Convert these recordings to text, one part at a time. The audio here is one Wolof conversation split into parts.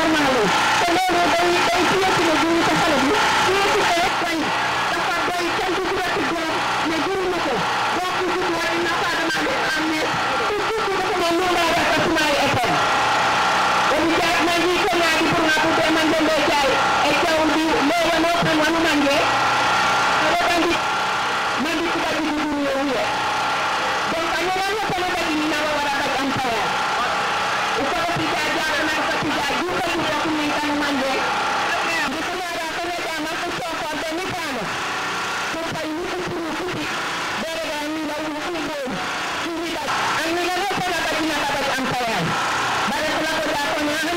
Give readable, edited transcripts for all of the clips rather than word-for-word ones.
normal te loolu day téye ci ne jur sa xale bi téye ci ne koy dafa doy kenn du jurati doom mais juru na ko donc jur wala n'a pas demandé en mais tout dafa ne nous lay rek ci may école dañu jaay man yi ko ñaari pour nga pour man de lay jaay e taw bi le wano tan wanu mangé ko bandi man di ko di juru yow donc ñu wala ko la di na wara ka am tawa ko ci jaara na ko ci jaara ju ko ci ko ni tan mangé di ko ñara ko ne da ma ko ko de ni fana ko fay ni ko ci ci dere ga ni la wu ko do ci ni da an ni la ko la ka dina ka am tawa bare ko la ko da ko ñaan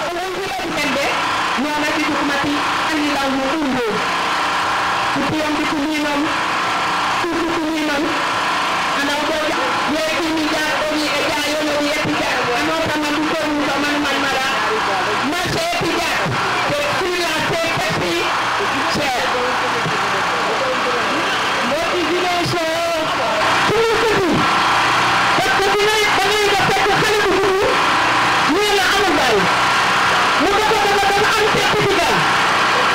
ko ñu ci di bende no na ci ko mati an ni la wu ko do ci yam di ko ni non ci ko ni non ana ko ye ki ni ja ko ni e ja yo no ye ti ja ano sama du ko ni man mara ma se ti ja ko ci la se ti che mo ti di no so ci ko ni ko di ni ba ni ga te ko xale bu ni la amul bay mu ko am te ko digal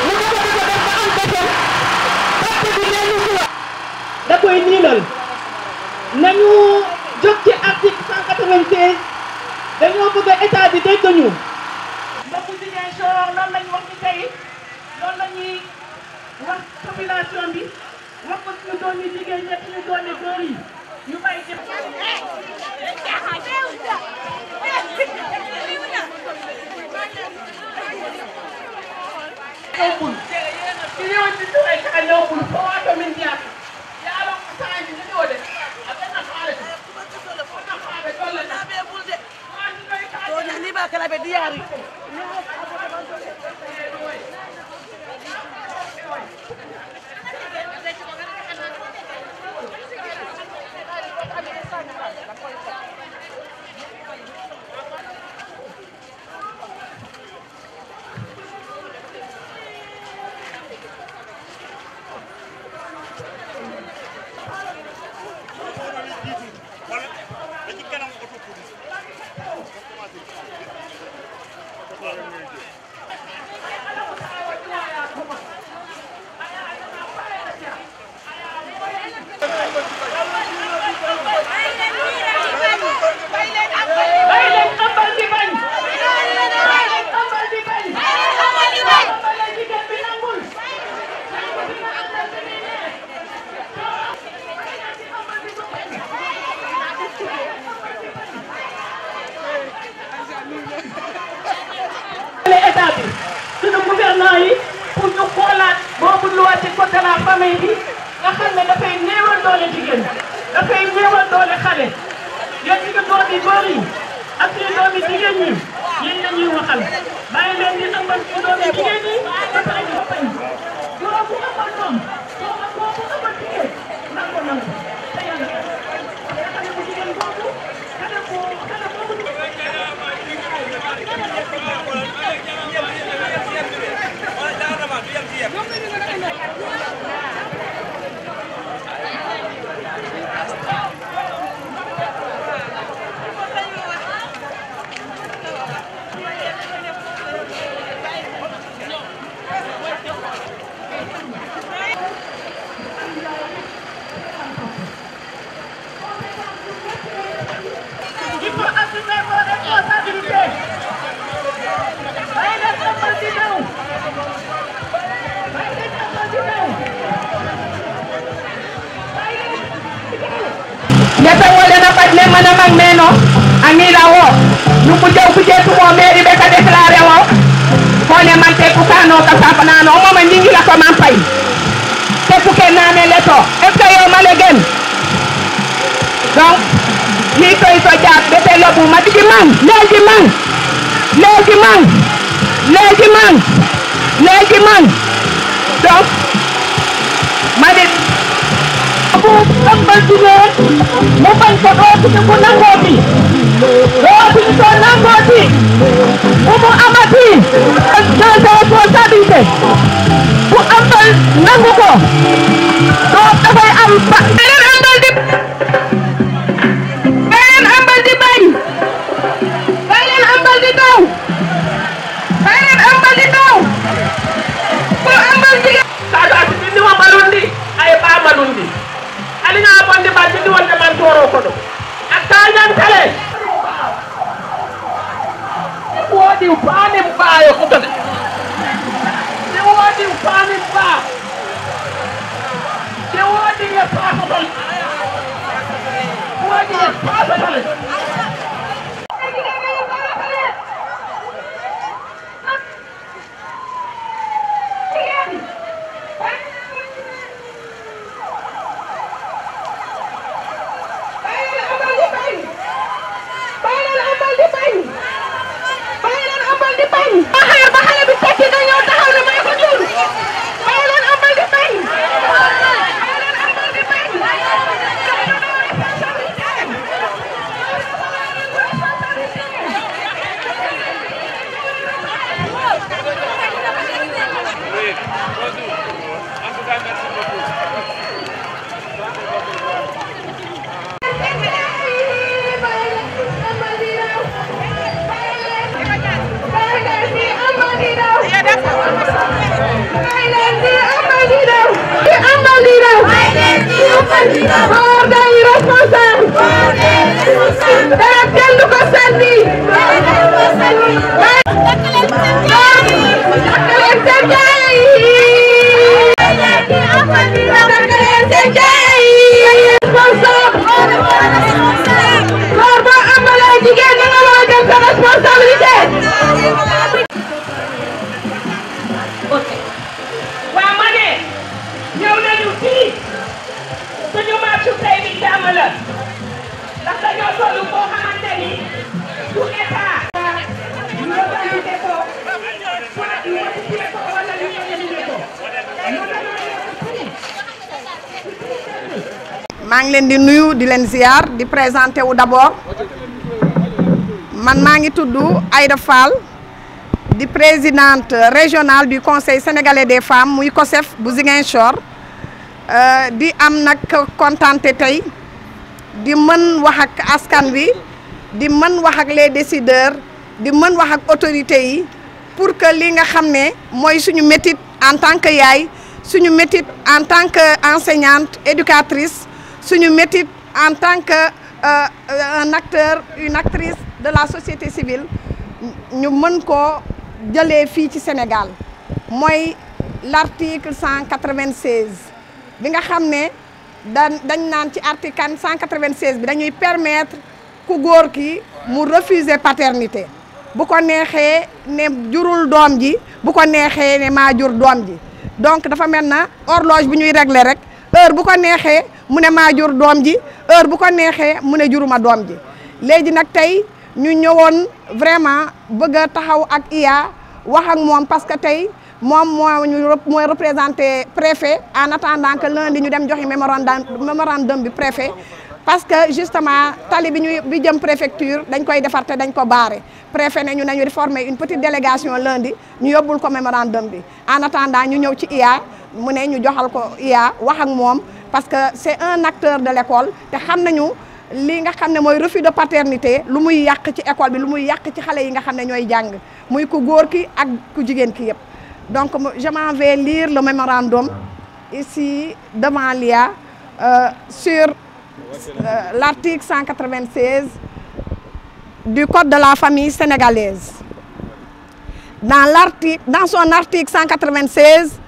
mu ko am te ko parce que ni lu ko da koy niinal nañu jóg ci article 196 dañoo bëgg état bi dégg ñu mbokku Ziguinchor loolu lañu wax ni tey loolu la ñuy wax population bi wax ko suñu doom yi jigéen ñi suñu doom yi góor yi ñu bàyyi ci open ci yow ci doy ka ñëwul fo wato min ñaat yaalo ko saanji ni do de abena faale ni ba kala be diari pour ñu xoolaat boobu loi ci côté la famille bi nga xam ne dafay néewal doole jigéen dafay néewal doole xale yéen ci doom yi góor yi ak suñu doom yi jigéen ñi yéen la ñuy waxal bàyyi leen di ëmbal suñu doom yi jigéen ñi ba pare ñu bañ doom bu ëmbal doom boobu ëmbal jigéen nan ko nangu te yàlla xale bu jigéen boobu xale boobu Nyata wole na pat le mana mang meno ani la wo ñu ko jaw ku jeetu mo mairie be ka déclaré wo ko ne man te ku kano ka sa na no mo man ñi la ko man fay te ku ke na ne leto est ce que yow ma le gen donc ni koy so jaat be te lobu ma digi man legi man donc ma di bu ëmbal jigéen mu bañ ko dootuñu ko nangooti dootuñu ko nangooti bu mu amati dans sa responsabilité bu ëmbal nangu ko doo dafay am ba beneen ëmbal di bañ beneen ëmbal di daw kono attañan kale woodi panim ɓaayo kotone ne woodi panim ɓaa ne woodi ye paasotole woodi ye paasotole maa ngi leen di nuyu di leen ziar di présenté wu d'abord man maa ngi tudd Aïda Fall di présidente régionale du conseil sénégalais des femmes muy COSEF bu Ziguinchor di am nag kontaante tey di mën wax ak askan wi di mën wax ak les décideurs di mën wax ak autorités yi pour que li nga xam ne mooy suñu métit en tant que yaay suñu métit en tant que enseignante éducatrice suñu métit en tant que un acteur une actrice de la société civile ñu mën koo jëlee fii ci Sénégal mooy l'article 196 bi nga xam ne dañ naan ci article 196 bi dañuy permettre ku góor ki mu refuser paternité bu ko neexee ne jurul doom ji bu ko neexee ne maa jur doom ji donc dafa mel na horloge bu ñuy régler rek heure bu ko neexee mu ne maa jur doom ji heure bu ko neexee mu ne juruma doom ji léegi nag tey ñu ñëwoon vraiment bëgg a taxaw ak IA wax ak moom parce que tey moom mooy représenté préfet en attendant que lundi ñu dem joxe mémorandum bi préfet parce que justement tali bi jëm préfecture dañ koy defar te dañ ko baare préfet ne ñu nañu former une petite délégation lundi ñu yóbbul ko mémorandum bi en attendant ñu ñëw ci IA mu ne ñu joxal ko IA wax ak moom parce que c'est un acteur de l'école te xam nañu li nga xam ne mooy refus de paternité lu muy yàq ci école bi lu muy yàq ci xale yi nga xam ne ñooy jàng muy ku góor ki ak ku jigéen ki yëpp donc je m'en vais lire le mémorandum ici devant l'IA sur l'article 196 du Code de la famille sénégalaise. Dans son article 196,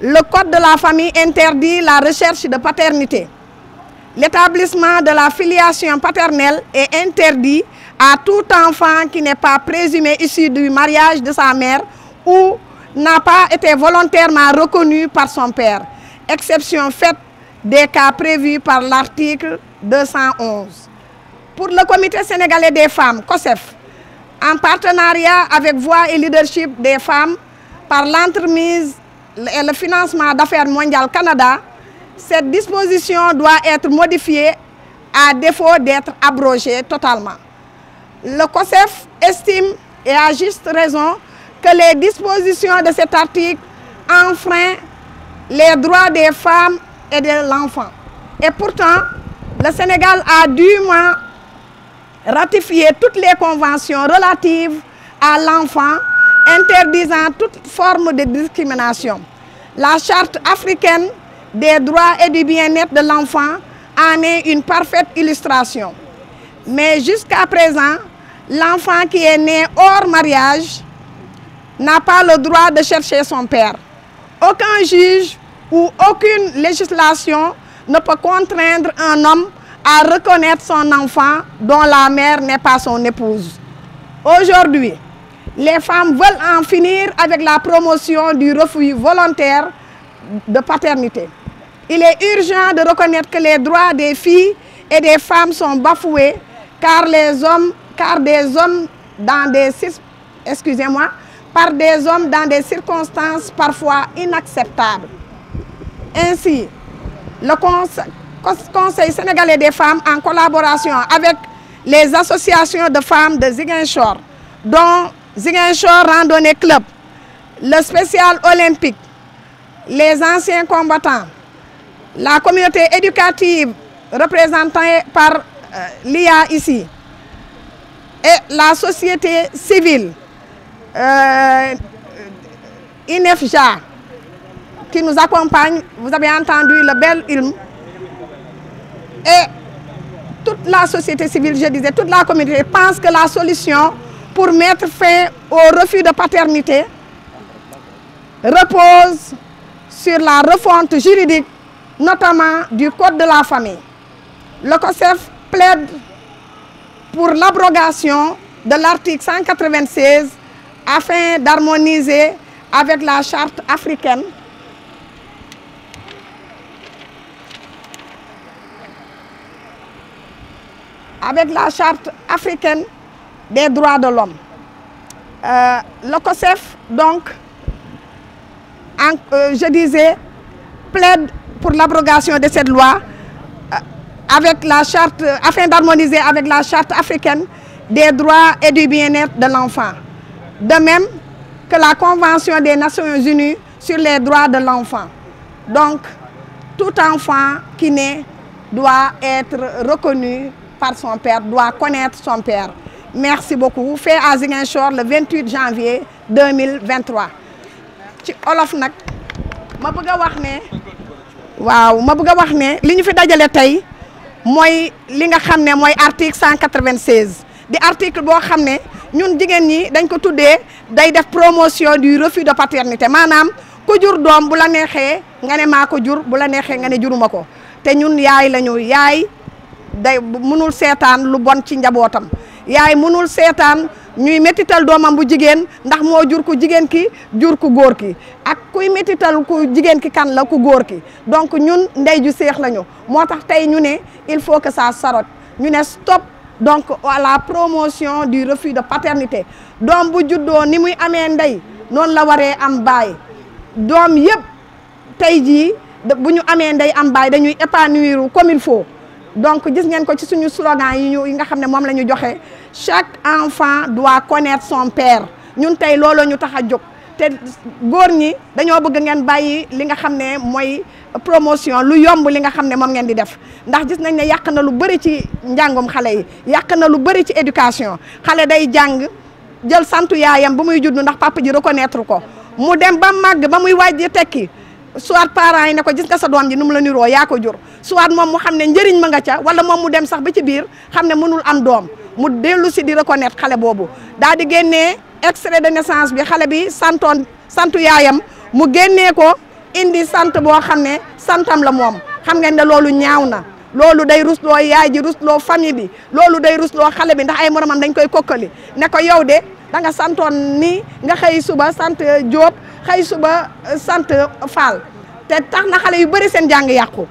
le Code de la famille interdit la recherche de paternité. L'établissement de la filiation paternelle est interdit à tout enfant qui n'est pas présumé issu du mariage de sa mère ou n'a pas été volontairement reconnu par son père, exception faite des cas prévus par l'article 211. Pour le Comité sénégalais des femmes, COSEF, en partenariat avec Voix et Leadership des femmes par l'entremise et le financement d'Affaires mondiales Canada, cette disposition doit être modifiée à défaut d'être abrogée totalement. Le COSEF estime, et à juste raison, que les dispositions de cet article enfreignent les droits des femmes et de l'enfant. Et pourtant, le Sénégal a dûment ratifié toutes les conventions relatives à l'enfant, interdisant toute forme de discrimination. La Charte africaine des droits et du bien-être de l'enfant en est une parfaite illustration. Mais jusqu'à présent, l'enfant qui est né hors mariage n'a pas le droit de chercher son père. Aucun juge ou aucune législation ne peut contraindre un homme à reconnaître son enfant dont la mère n'est pas son épouse. Aujourd'hui, les femmes veulent en finir avec la promotion du refus volontaire de paternité. Il est urgent de reconnaître que les droits des filles et des femmes sont bafoués par des hommes dans des circonstances parfois inacceptables. Ainsi, le Conseil sénégalais des femmes, en collaboration avec les associations de femmes de Ziguinchor, dont Ziguinchor Randonnée Club, le spécial olympique, les anciens combattants, la communauté éducative représentée par l'IA ici, et la société civile, INEFJA, qui nous accompagne, vous avez entendu le bel hymne, et toute la société civile, je disais, toute la communauté pense que la solution pour mettre fin au refus de paternité repose sur la refonte juridique, notamment du Code de la famille. Le COSEF plaide pour l'abrogation de l'article 196 afin d'harmoniser avec la charte africaine des droits de l'homme. Le COSEF, donc, je disais, plaide pour l'abrogation de cette loi avec la charte, afin d'harmoniser avec la charte africaine des droits et du bien-être de l'enfant. De même que la Convention des Nations Unies sur les droits de l'enfant. Donc, tout enfant qui naît doit être reconnu par son père, doit connaître son père. Merci beaucoup. Fait à Ziguinchor le 28 janvier 2023. ci olof nag ma bëgg a wax ne waaw ma bëgg a wax ne li ñu fi dajale tey mooy li nga xam ne mooy article 196 di article boo xam ne ñun jigéen ñi dañ ko tuddee day def promotion du refus de paternité maanaam ku jur doom bu la neexee nga ne maa ko jur bu la neexee nga ne juruma ko te ñun yaay lañu yaay day mënul seetaan lu bon ci njabootam yaay mënul seetaan ñuy métital doomam bu jigéen ndax moo jur ku jigéen ki jur ku góor ki ak kuy métital ku jigéen ki kan la ku góor ki donc ñun ndey ju seex lañu moo tax tey ñu ne il faut que ça s'arrête ñu ne stop donc à la promotion du refus de paternité doom bu juddoo ni muy amee ndey noonu la waree am baay doom yëpp tey jii bu ñu amee ndey am baay dañuy épanouir comme il faut donc gis ngeen ko ci suñu slogan yi nga xam ne moom la ñu joxe chaque enfant doit connaître son père ñun tey looloo ñu tax a jóg te góor ñi dañoo bëgg ngeen bàyyi li nga xam ne mooy promotion lu yomb li nga xam ne moom ngeen di def ndax gis nañ ne yàq na lu bëri ci njàngum xale yi yàq na lu bëri ci éducation xale day jàng jël santu yaayam ba muy judd ndax papa ji reconnaître ko mu dem ba màgg ba muy waaj di tekki soit parents yi ne ko gis nga sa doom ji nu mu la niroo yaa ko jur soit moom mu xam ne njëriñ ma nga ca wala moom mu dem sax ba ci biir xam ne mënul am doom mu dellu si di reconnaître xale boobu daal di génnee extrait de naissance bi xale bi santu yaayam mu génnee ko indi sant boo xam ne santam la moom xam ngeen ne loolu ñaaw na loolu day rusloo yaay ji rusloo famille bi loolu day rusloo xale bi ndax ay moromam dañ koy kokkali ne ko yow de da nga santoon ni nga xëy suba sant Diop xëy suba sant Fall te tax na xale yu bëri seen jàng yàqu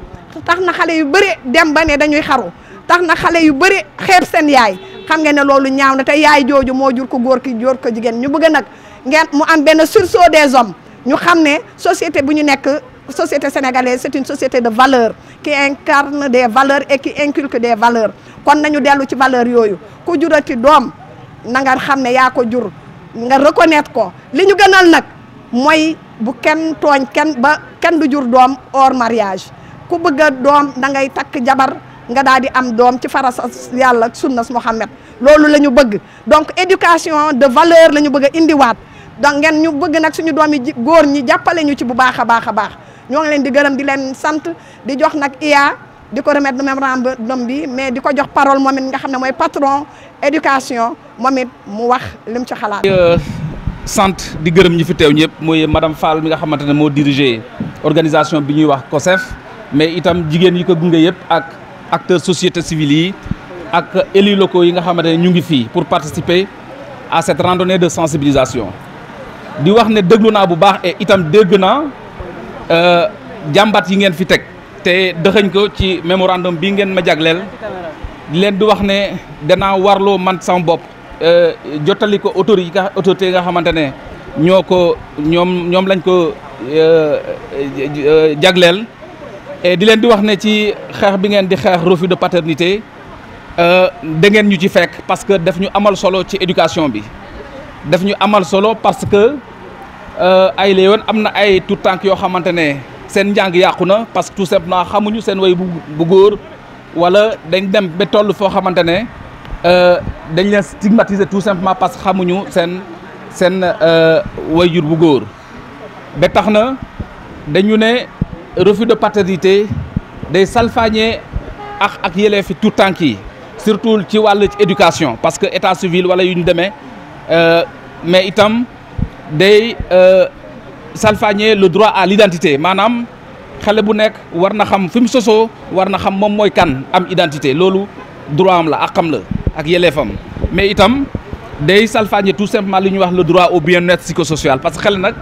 tax na xale yu bëri dem ba ne dañuy xaru tax na xale yu bëri xeeb seen yaay xam ngeen ne loolu ñaaw na te yaay jooju moo jur ko góor ki jur ko jigéen ñu bëgg nag ngeen mu am benn sursaut des hommes ñu xam ne société bu ñu nekk société sénégalaise c'est une société de valeurs qui incarne des valeurs et qui inculque des valeurs kon nañu dellu ci valeurs yooyu ku jurati doom na nga xam ne yaa ko jur nga reconnaître ko li ñu gënal nag mooy bu kenn tooñ kenn ba kenn du jur doom hors mariage ku bëgg a doom da ngay takk jabar nga daal di am doom ci faras yàlla sunnas Muhammad loolu la ñu bëgg donc éducation de valeur la ñu bëgg a indiwaat donc ngeen ñu bëgg nag suñu doom yi góor ñi jàppale ñu ci bu baax a baax a baax ñoo ngi leen di gërëm di leen sant di jox nag iya di ko remettre mémorandum bi mais di ko jox parole moom it nga xam ne mooy patron éducation moom it mu wax lim ci xalaat. sant di gërëm ñi fi teew ñëpp muy madame Fall mi nga xamante ne moo dirigé organisation bi ñuy wax COSEF mais itam jigéen yi ko gunge yëpp ak acteurs société civile yi ak élus locaux yi nga xamante ne ñu ngi fii pour participer à cette randonnée de sensibilisation. di wax ne déglu naa bu baax et itam dégg naa jàmbat yi ngeen fi teg te dëxëñ ko ci mémorandum bi ngeen ma jagleel di leen di wax ne danaa warloo man sama bopp jottali ko autorité yi nga xamante ne ñoom lañ ko jagleel et di leen di wax ne ci xeex bi ngeen di xeex refus de paternité da ngeen ñu ci fekk parce que daf ñu amal solo ci éducation bi daf ñu amal solo parce que ay la yoon am na ay tout tànk yoo xamante ne seen njàng yàqu na parce que tout simplement xamuñu seen way bu góor wala dañ dem ba toll foo xamante ne dañ leen stigmatiser tout simplement parce que xamuñu seen wayjur bu góor ba tax na dañu ne refus de paternité day salfaañee ak yelleefi tout tànk yi surtout ci wàllu éducation parce que état civil wala yu ñu demee mais itam day salfaañee le droit à l'identité maanaam xale bu nekk war na xam fi mu sosoo war na xam moom mooy kan am identité loolu droit am la àqam la ak yelleefam mais itam day salfaañee tout simplement li ñuy wax le droit au bien-être psychosocial parce que xel nag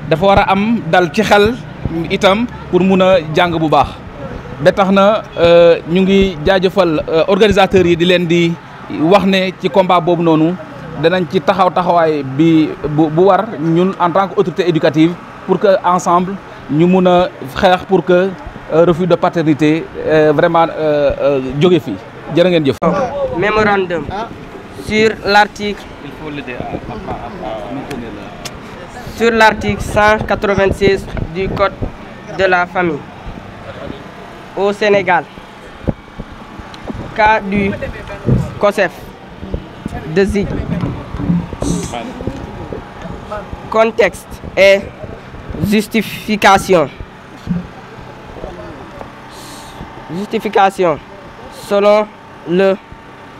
dafa war a am dal ci xel itam pour mun a jàng bu baax ba tax na ñu ngi jaajëfal organisateurs yi di leen di wax ne ci combat boobu noonu danañ ci taxawaay bi bu war ñun en tant que autorité éducative pour que ensemble ñu mun a xeex pour que refus de paternité vraiment jóge fi jërë ngeen jëf. Mémorandum sur l'article sur l'article 196 du Code de la famille au Sénégal. Cas du COSEF de Zig. Contexte et justification. Justification. Selon le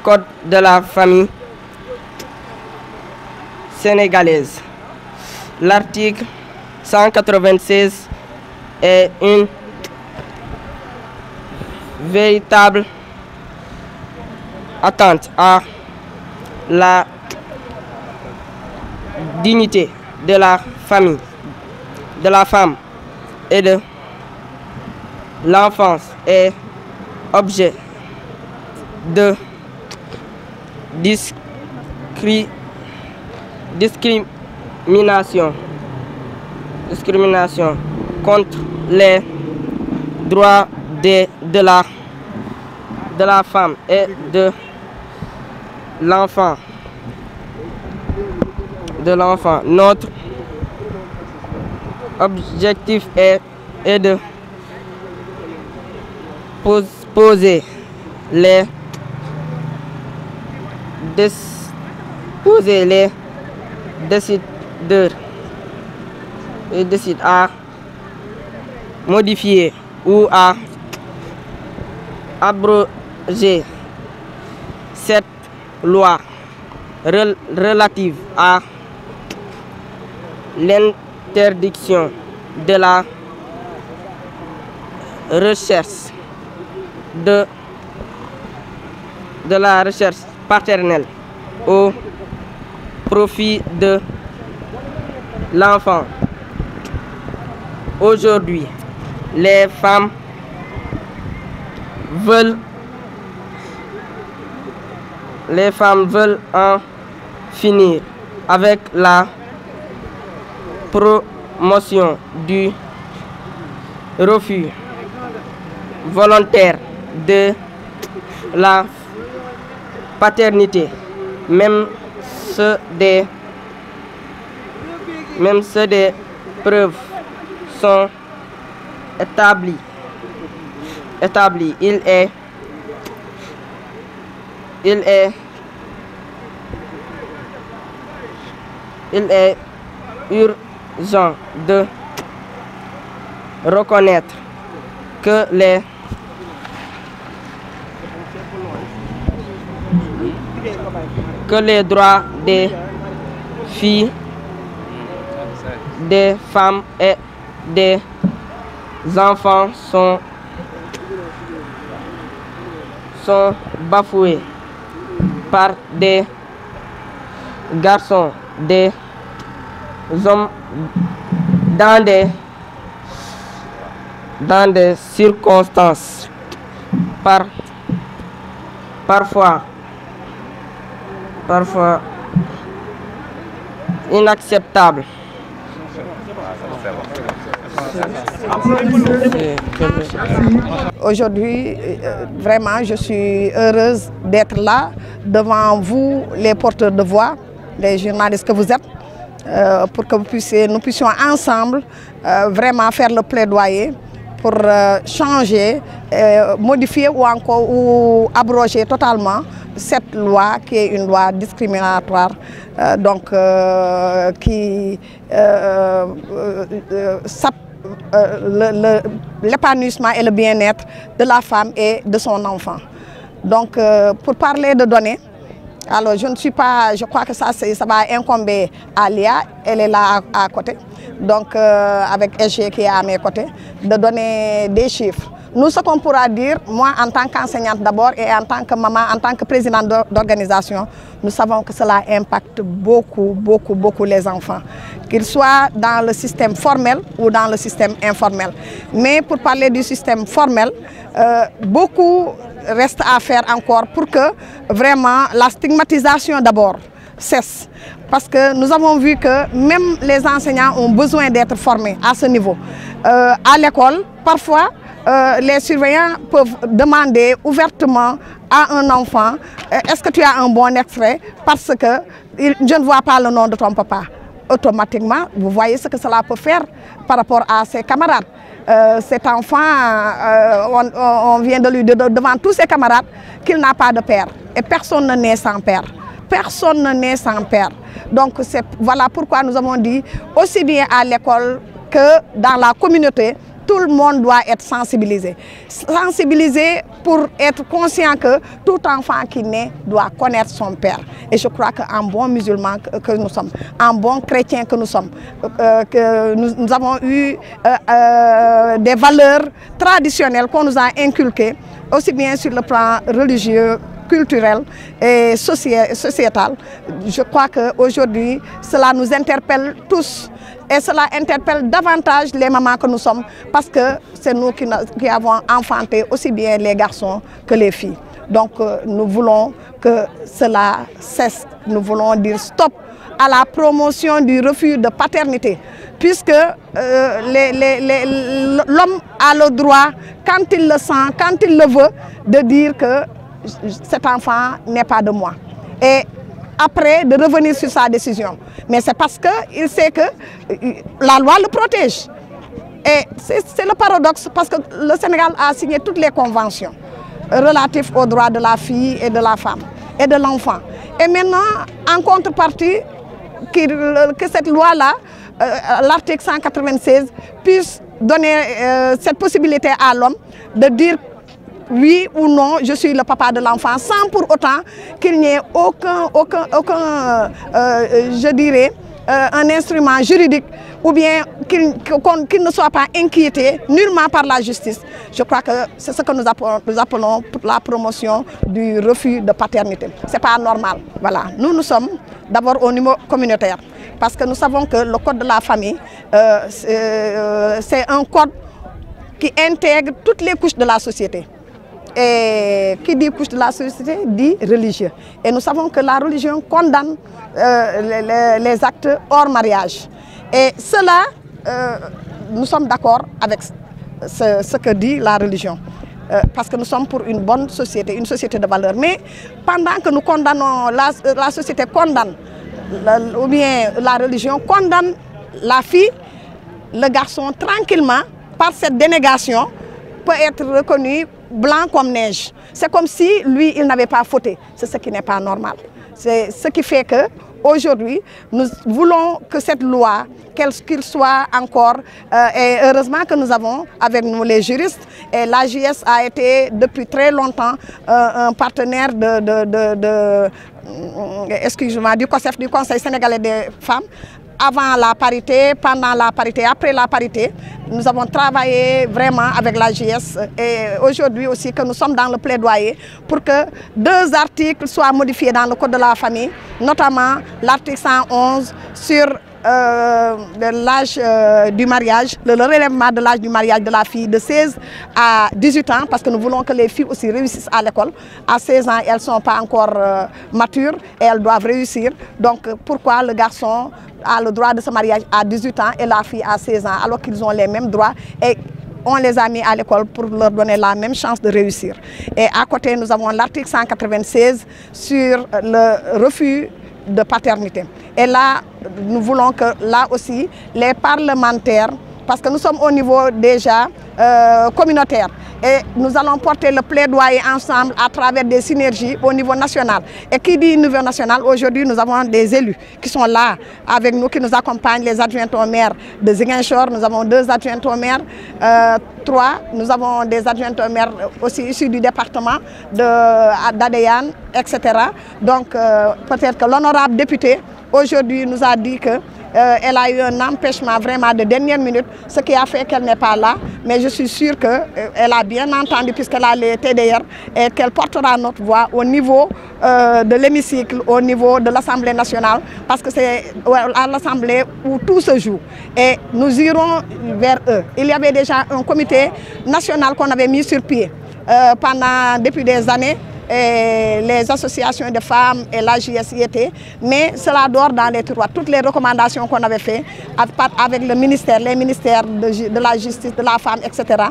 Code de la famille sénégalaise, l'article 196 est une véritable atteinte à la dignité de la famille, de la femme et de l'enfance est objet de discrimination contre les droits de la femme et de l'enfant. Notre objectif est de poser les décideurs et décident à modifier ou à abroger cette loi relative à l'interdiction de la recherche de la recherche paternelle au profit de l'enfant. Aujourd'hui, les femmes veulent en finir avec la promotion du refus volontaire de la paternité, même ceux des preuves sont établies. Il est urgent de reconnaître que les que les droits des filles, des femmes et des enfants sont bafoués par des garçons, des hommes dans des circonstances parfois inacceptables. Aujourd'hui, vraiment, je suis heureuse d'être là, devant vous, les porteurs de voix, les journalistes que vous êtes, pour que nous puissions ensemble vraiment faire le plaidoyer pour changer, modifier ou abroger totalement cette loi qui est une loi discriminatoire, qui sape l'épanouissement et le bien-être de la femme et de son enfant. Donc, pour parler de données, alors je crois que ça va incomber à Lia, elle est là à côté, donc avec SG qui est à mes côtés, de donner des chiffres. Nous, ce qu'on pourra dire, moi en tant qu'enseignante d'abord et en tant que maman, en tant que présidente d'organisation, nous savons que cela impacte beaucoup les enfants, qu'ils soient dans le système formel ou dans le système informel. Mais pour parler du système formel, beaucoup reste à faire encore pour que vraiment la stigmatisation d'abord cesse. Parce que nous avons vu que même les enseignants ont besoin d'être formés à ce niveau. À l'école, parfois, les surveillants peuvent demander ouvertement à un enfant est-ce que tu as un bon extrait parce que je ne vois pas le nom de ton papa. Automatiquement, vous voyez ce que cela peut faire par rapport à ses camarades. Cet enfant, on vient de lui dire devant tous ses camarades qu'il n'a pas de père. Et personne ne naît sans père. Personne ne naît sans père. Donc voilà pourquoi nous avons dit, aussi bien à l'école que dans la communauté, tout le monde doit être sensibilisé. Sensibilisé pour être conscient que tout enfant qui naît doit connaître son père. Et je crois qu'en bon musulman que nous sommes, en bon chrétien que nous sommes, que nous avons eu des valeurs traditionnelles qu'on nous a inculquées, aussi bien sur le plan religieux, culturel et sociétal. Je crois qu'aujourd'hui, cela nous interpelle tous. Et cela interpelle davantage les mamans que nous sommes parce que c'est nous qui avons enfanté aussi bien les garçons que les filles. Donc nous voulons que cela cesse. Nous voulons dire stop à la promotion du refus de paternité. Puisque l'homme a le droit, quand il le sent, quand il le veut, de dire que cet enfant n'est pas de moi. Et après de revenir sur sa décision. Mais c'est parce qu'il sait que la loi le protège. Et c'est le paradoxe parce que le Sénégal a signé toutes les conventions relatives aux droits de la fille et de la femme et de l'enfant. Et maintenant, en contrepartie, que cette loi-là, l'article 196, puisse donner cette possibilité à l'homme de dire oui ou non, je suis le papa de l'enfant, sans pour autant qu'il n'y ait je dirais, un instrument juridique ou bien qu'il ne soit pas inquiété nullement par la justice. Je crois que c'est ce que nous appelons la promotion du refus de paternité. Ce n'est pas normal. Voilà. Nous sommes d'abord au niveau communautaire parce que nous savons que le code de la famille, c'est un code qui intègre toutes les couches de la société. Et qui dit couche de la société dit religieux. Et nous savons que la religion condamne les actes hors mariage. Et cela, nous sommes d'accord avec ce que dit la religion. Parce que nous sommes pour une bonne société, une société de valeurs. Mais pendant que nous condamnons, la société condamne, ou bien la religion condamne la fille, le garçon tranquillement, par cette dénégation, peut être reconnu blanc comme neige. C'est comme si lui, il n'avait pas fauté. C'est ce qui n'est pas normal. C'est ce qui fait que aujourd'hui, nous voulons que cette loi, qu'il soit encore, et heureusement que nous avons avec nous les juristes, et l'AJS a été depuis très longtemps un partenaire excusez-moi, du COSEF, du Conseil sénégalais des femmes, avant la parité, pendant la parité, après la parité. Nous avons travaillé vraiment avec la JS et aujourd'hui aussi que nous sommes dans le plaidoyer pour que 2 articles soient modifiés dans le Code de la famille, notamment l'article 111 sur l'âge du mariage, le relèvement de l'âge du mariage de la fille de 16 à 18 ans, parce que nous voulons que les filles aussi réussissent à l'école. À 16 ans, elles ne sont pas encore matures et elles doivent réussir. Donc pourquoi le garçon a le droit de se marier à 18 ans et la fille à 16 ans, alors qu'ils ont les mêmes droits et on les a mis à l'école pour leur donner la même chance de réussir. Et à côté, nous avons l'article 196 sur le refus de paternité. Et là, nous voulons que là aussi, les parlementaires, parce que nous sommes au niveau déjà communautaire, et nous allons porter le plaidoyer ensemble à travers des synergies au niveau national. Et qui dit niveau national, aujourd'hui nous avons des élus qui sont là avec nous, qui nous accompagnent, les adjoints au maire de Ziguinchor, nous avons 2 adjoints au maire, 3, nous avons des adjoints au maire aussi issus du département d'Adéane, etc. Donc peut-être que l'honorable député aujourd'hui nous a dit que elle a eu un empêchement vraiment de dernière minute, ce qui a fait qu'elle n'est pas là. Mais je suis sûre qu'elle a bien entendu puisqu'elle a les TDR et qu'elle portera notre voix au niveau de l'hémicycle, au niveau de l'Assemblée nationale, parce que c'est à l'Assemblée où tout se joue. Et nous irons vers eux. Il y avait déjà un comité national qu'on avait mis sur pied depuis des années. Et les associations de femmes et la JSIT, mais cela dort dans les tiroirs. Toutes les recommandations qu'on avait faites avec le ministère, les ministères de la justice, de la femme, etc.,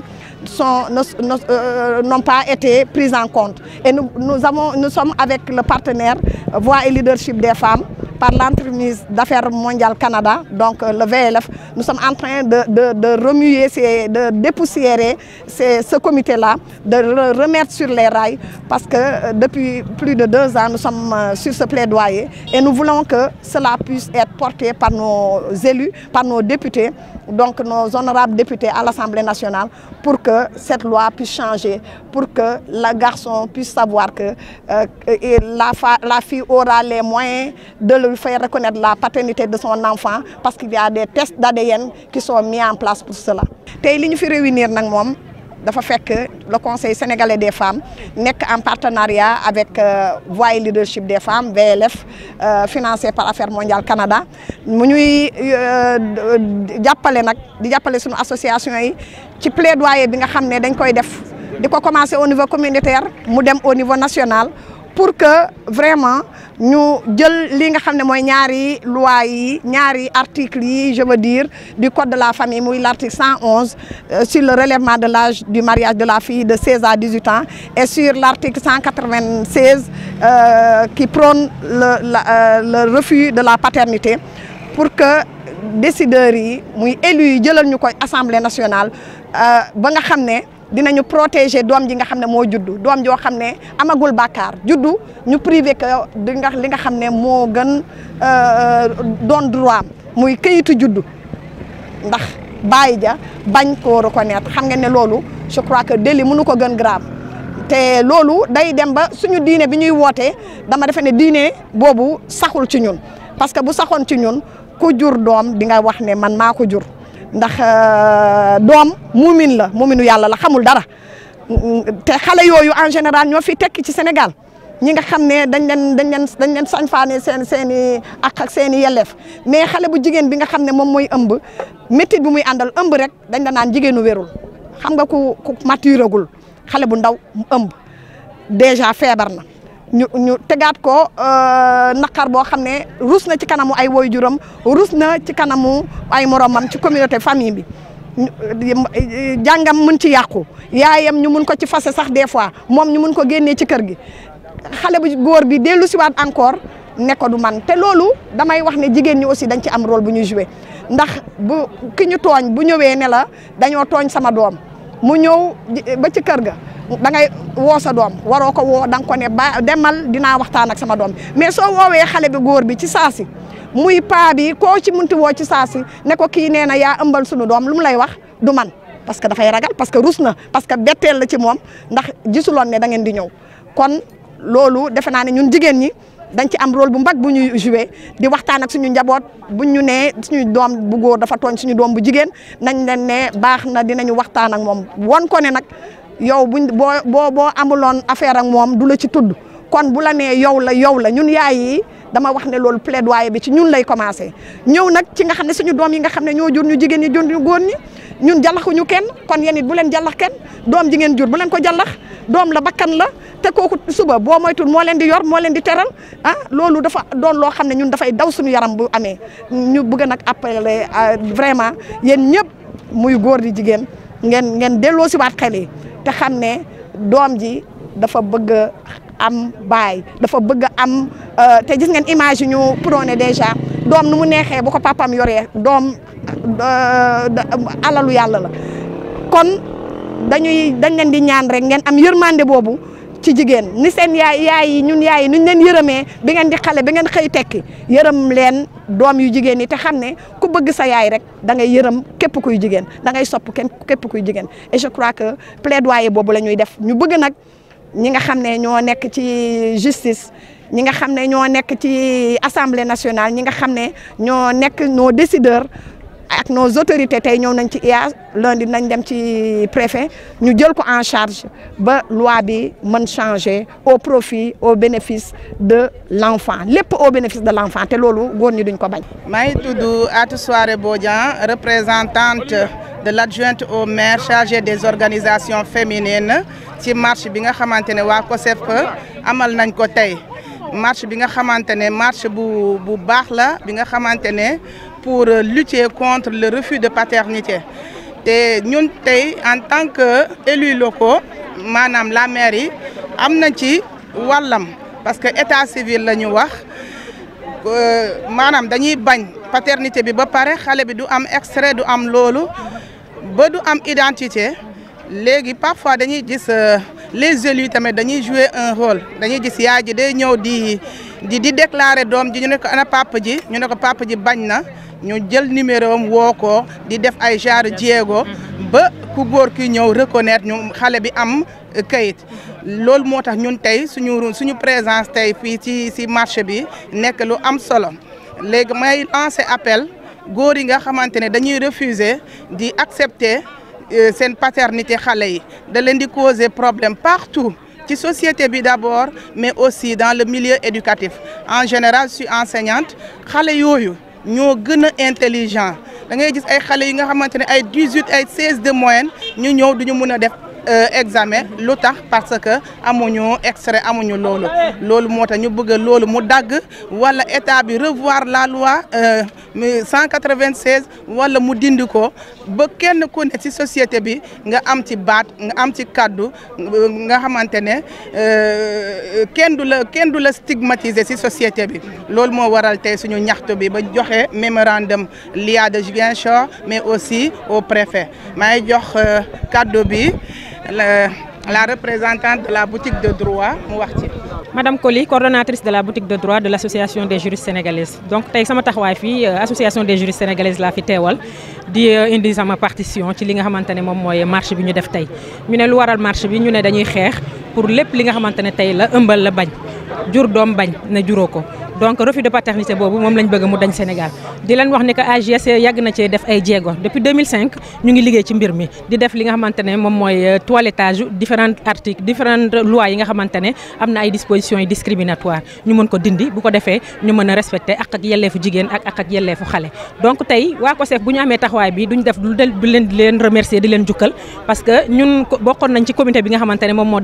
n'ont pas été prises en compte. Et nous sommes avec le partenaire Voix et Leadership des femmes, par l'entremise d'affaires mondiales Canada, donc le VLF, nous sommes en train de remuer, de dépoussiérer ce comité-là, de le remettre sur les rails, parce que depuis plus de 2 ans, nous sommes sur ce plaidoyer et nous voulons que cela puisse être porté par nos élus, par nos députés, donc nos honorables députés à l'Assemblée nationale, pour que cette loi puisse changer, pour que le garçon puisse savoir que la fille aura les moyens de lui faire reconnaître la paternité de son enfant, parce qu'il y a des tests d'ADN qui sont mis en place pour cela. Tey li ñu fi réunir nag moom dafa fekk le Conseil sénégalais des femmes nekk en partenariat avec Voix et Leadership des femmes, VLF, financé par Affaires mondiales Canada. mu ñuy jàppale nag di jàppale suñu association yi ci plaidoyer bi nga xam ne dañ koy def di ko commencer au niveau communautaire mu dem au niveau national, pour que vraiment ñu jël li nga xam ne mooy ñaari loi yi, ñaari articles yi, je veux dire, du code de la famille, muy l'article 111 sur le relèvement de l'âge du mariage de la fille de 16 à 18 ans et sur l'article 196 qui prône le refus de la paternité, pour que décideurs yi muy élus yi jëlal ñu koy Assemblée nationale ba nga xam ne dinañu protéger doom ji nga xam ne moo juddu, doom joo xam ne amagul bàkkaar juddu ñu privé que li nga xam ne moo gën doon droit muy këyitu juddu, ndax bàyyi ja bañ koo reconnaître. Xam ngeen ne loolu je crois que délit mënu ko gën grave, te loolu day dem ba suñu diine bi ñuy wootee dama defe ne diine boobu saxul ci ñun, parce que bu saxoon ci ñun ku jur doom di nga wax ne man maa ko jur, ndax doom muumin la, muuminu yàlla la, xamul dara. te xale yooyu en général ñoo fi tekki ci Sénégal, ñi nga xam ne dañ leen sañ faane seen i ak seen i yelleef, mais xale bu jigéen bi nga xam ne moom mooy ëmb, métit bi muy àndal ëmb rek dañ la naan jigéenu wérul. Xam nga ku maturagul, xale bu ndaw ëmb déjà feebar na, ñu tegaat ko naqar boo xam ne rus na ci kanamu ay waajuram, rus na ci kanamu ay moromam ci communauté famille bi. Jàngam mën ci yàqu, yaayam ñu mun ko ci fase sax des fois, moom ñu mun ko génnee ci kër gi, xale bu góor bi dellu siwaat encore ne ko du man. Te loolu damay wax ne jigéen ñi aussi dañ ci am rôle bu ñuy joué, ndax bu ki ñu tooñ bu ñëwee ne la dañoo tooñ sama doom, mu ñëw ba ci kër ga da ngay woo sa doom, waroo ko woo, da nga ko ne ba demal dinaa waxtaan ak sama doom. Mais soo woowee xale bi góor bi ci saasi, muy paa bi koo ci munti woo ci saasi ne ko kii nee na yaa ëmbal sunu doom, lu mu lay wax du man, parce que dafay ragal, parce que rus na, parce que betteel la ci moom, ndax gisuloon ne da ngeen di ñëw. Kon loolu defe naa ne ñun jigéen ñi dañ ci am rôle bu mbag bu ñuy joué di waxtaan ak suñu njaboot buñ ñu nee suñu doom bu góor dafa tooñ suñu doom bu jigéen nañ leen ne baax na dinañu waxtaan ak moom won ko ne nag yow boo amuloon affaire ak moom du la ci tudd kon bu la nee yow la ñun yaay yi dama wax ne loolu plaidoyer bi ci ñun lay commencé ñëw nag ci nga xam ne suñu doom yi nga xam ne ñoo jur ñu jigéen ñi jur ñu góor ñi ñun jallaxuñu kenn kon yéen it bu leen jallax kenn doom ji ngeen jur bu leen ko jallax doom la bakkan la te kooku suba boo moytul moo leen di yor moo leen di teral loolu dafa doon loo xam ne ñun dafay daw suñu yaram bu amee ñu bëgg nag appeler vraiment yéen ñëpp muy góor di jigéen ngeen delloo si waat xel yi te xam ne doom ji dafa bëgg am baay dafa bëgg am te gis ngeen image yi ñu prôné déjà doom nu mu neexee bu ko papam yoree doom alalu yàlla la kon dañ leen di ñaan rek ngeen am yërmande boobu ci jigéen ni seen yaay yi ñun yaay yi nuñ leen yërëmee bi ngeen di xale bi ngeen xëy tekki yërëm leen doom yu jigéen yi te xam ne ku bëgg sa yaay rek da ngay yërëm képp kuy jigéen da ngay sopp képp kuy jigéen et je crois que plaidoyer boobu la ñuy def ñu bëgg nag ñi nga xam ne ñoo nekk ci justice ñi nga xam ne ñoo nekk ci assemblée nationale ñi nga xam ne ñoo nekk nos décideurs ak nos autorités tey ñëw nañ ci IA lundi nañ dem ci préfet ñu jël ko en charge ba loi bi mën changer au profit au bénéfice de l'enfant lépp au bénéfice de l'enfant te loolu góor ñi duñ ko bañ. maa ngi tudd Atou Souare Bodian représentante de l'adjointe au maire chargée des organisations féminines ci marche bi nga xamante ne waa COSEF amal nañ ko tey marche bi nga xamante ne marche bu baax la bi nga xamante ne pour lutter contre le refus de paternité te ñun tey en tant que élus locaux maanaam la mairie am na ci wàllam parce que état civil la ñu wax maanaam dañuy bañ paternité bi ba pare xale bi du am extrait du am loolu ba du am identité léegi parfois dañuy gis les élus tamit dañuy jouer un rôle dañuy gis yaay ji day ñëw di déclarer doom ji ñu ne ko ana papa ji ñu ne ko papa ji bañ na ñu jël numéro am woo ko di def ay genre jéego ba ku góor ki ñëw reconnaître ñu xale bi am kayit loolu moo tax ñun tey suñu présence tey fii ci marché bi nekk lu am solo léegi may lancer appel góor yi nga xamante ne dañuy refuser di accepter seen paternité xale yi da leen di causer problème partout ci société bi d'abord mais aussi dans le milieu éducatif en général je suis enseignante xale yooyu ñoo gën a intelligent da ngay gis ay xale yi nga xamante ne ay 18 ay 16 de moyenne ñu ñëw duñu mën a def examen lu tax parce que amuñu extrait amuñu loolu moo tax ñu bëgg loolu mu dagg wala état bi revoir la loi 196 wala mu dindi ko ba kenn ku ne ci société bi nga am ci baat nga am ci kaddu nga xamante ne kenn du la stigmatiser ci société bi loolu moo waral tey suñu ñaxtu bi ba joxe mémorandum l'IA de Ziguinchor mais aussi au préfet may jox kaddu bi la représentante de la boutique de droit mu wax ci. Madame Coly, coordonnatrice de la boutique de droit de l'association des juristes sénégalaises donc tey sama taxawaay fii association des juristes sénégalaises laa fi teewal di indi sama partition ci li nga xamante ne moom mooy marche bi ñu def tey ñu ne lu waral marche bi ñu ne dañuy xeex pour lépp li nga xamante ne tey la ëmbal la bañ jur doom bañ ne juróo ko donc refus de paternité boobu moom lañ bëgg mu dañ Sénégal di leen wax ne que AJS yàgg na cee def ay jéego depuis 2005 ñu ngi liggéey ci mbir mi di def li nga xamante ne moom mooy toilettage différents articles différentes lois yi nga xamante ne am na ay dispositions yi discriminatoires ñu mën ko dindi bu ko defee ñu mën a respecter ak yelleefu jigéen ak yelleefu xale donc tey waa COSEF bu ñu amee taxawaay bi duñ def du leen remercier di leen jukkal parce que ñun bokkoon nañ ci comité bi nga xamante ne moom moo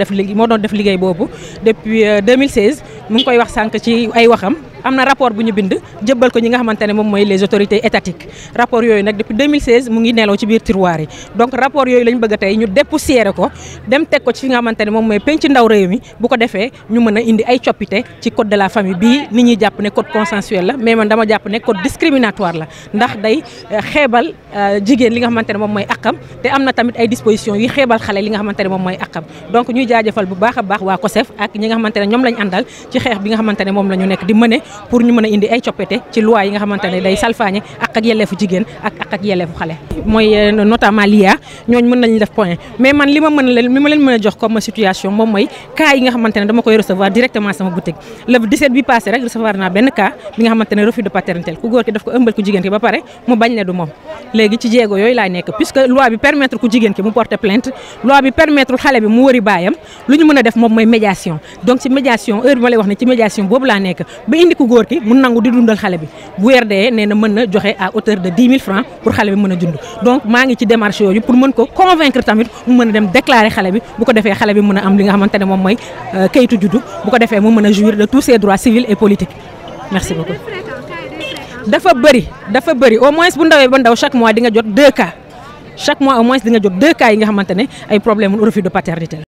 doon def liggéey boobu depuis 2016 mu ngi koy wax sànq ci ay waxam am na rapport bu ñu bind jëbbal ko ñi nga xamante ne moom mooy les autorités étatiques rapport yooyu nag depuis 2016 mu ngi nelaw ci biir tiroir yi donc rapport yooyu lañ bëgg a tey ñu dépoussiérer ko dem teg ko ci fi nga xamante ne moom mooy penc ndaw réew mi bu ko defee ñu mën a indi ay coppite ci code de la famille bii nit ñi jàpp ne code consensuel la mais man dama jàpp ne code discriminatoire la ndax day xeebal jigéen li nga xamante ne moom mooy akam te am na tamit ay dispositions yi xeebal xale li nga xamante ne moom mooy akam donc ñuy jaajëfal bu baax a baax waa COSEF ak ñi nga xamante ne ñoom lañ àndal ci xeex bi nga xamante ne moom la ñu nekk di mëne pour ñu mën a indi ay coppite ci loi yi nga xamante ne day salfaañe ak yelleefu jigéen ak yelleefu xale mooy notamment l'IA ñooñu mën nañu def point mais man li ma leen mën a jox comme situation moom mooy cas yi nga xamante ne dama koy recevoir directement sama boutique le 17 bi passé rek recevoir naa benn cas bi nga xamante ne refus de paternité ku góor ki daf ko ëmbal ku jigéen ki ba pare mu bañ ne du moom léegi ci jéego yooyu laay nekk puisque loi bi permettre ku jigéen ki mu porter plainte loi bi permettre xale bi mu wëri baayam lu ñu mën a def moom mooy médiation donc ci médiation heure bi ma lay wax ne ci médiation boobu laa nekk ba indi ku góor ki mu nangu di dundal xale bi bu weer dee nee na mën na joxe à hauteur de 10 000 francs pour xale bi mën a dund donc maa ngi ci démarche yooyu pour mën ko convaincre tamit mu mën a dem déclarer xale bi bu ko defee xale bi mën a am li nga xamante ne moom mooy kayitu juddu bu ko defee mu mën a jouir de tous ses droits civils et politiques merci beaucoup. dafa bëri au moins bu ndawee ba ndaw chaque mois di nga jot 2 cas chaque mois au moins di nga jot 2 cas yi nga xamante ne ay problème refus de paternité la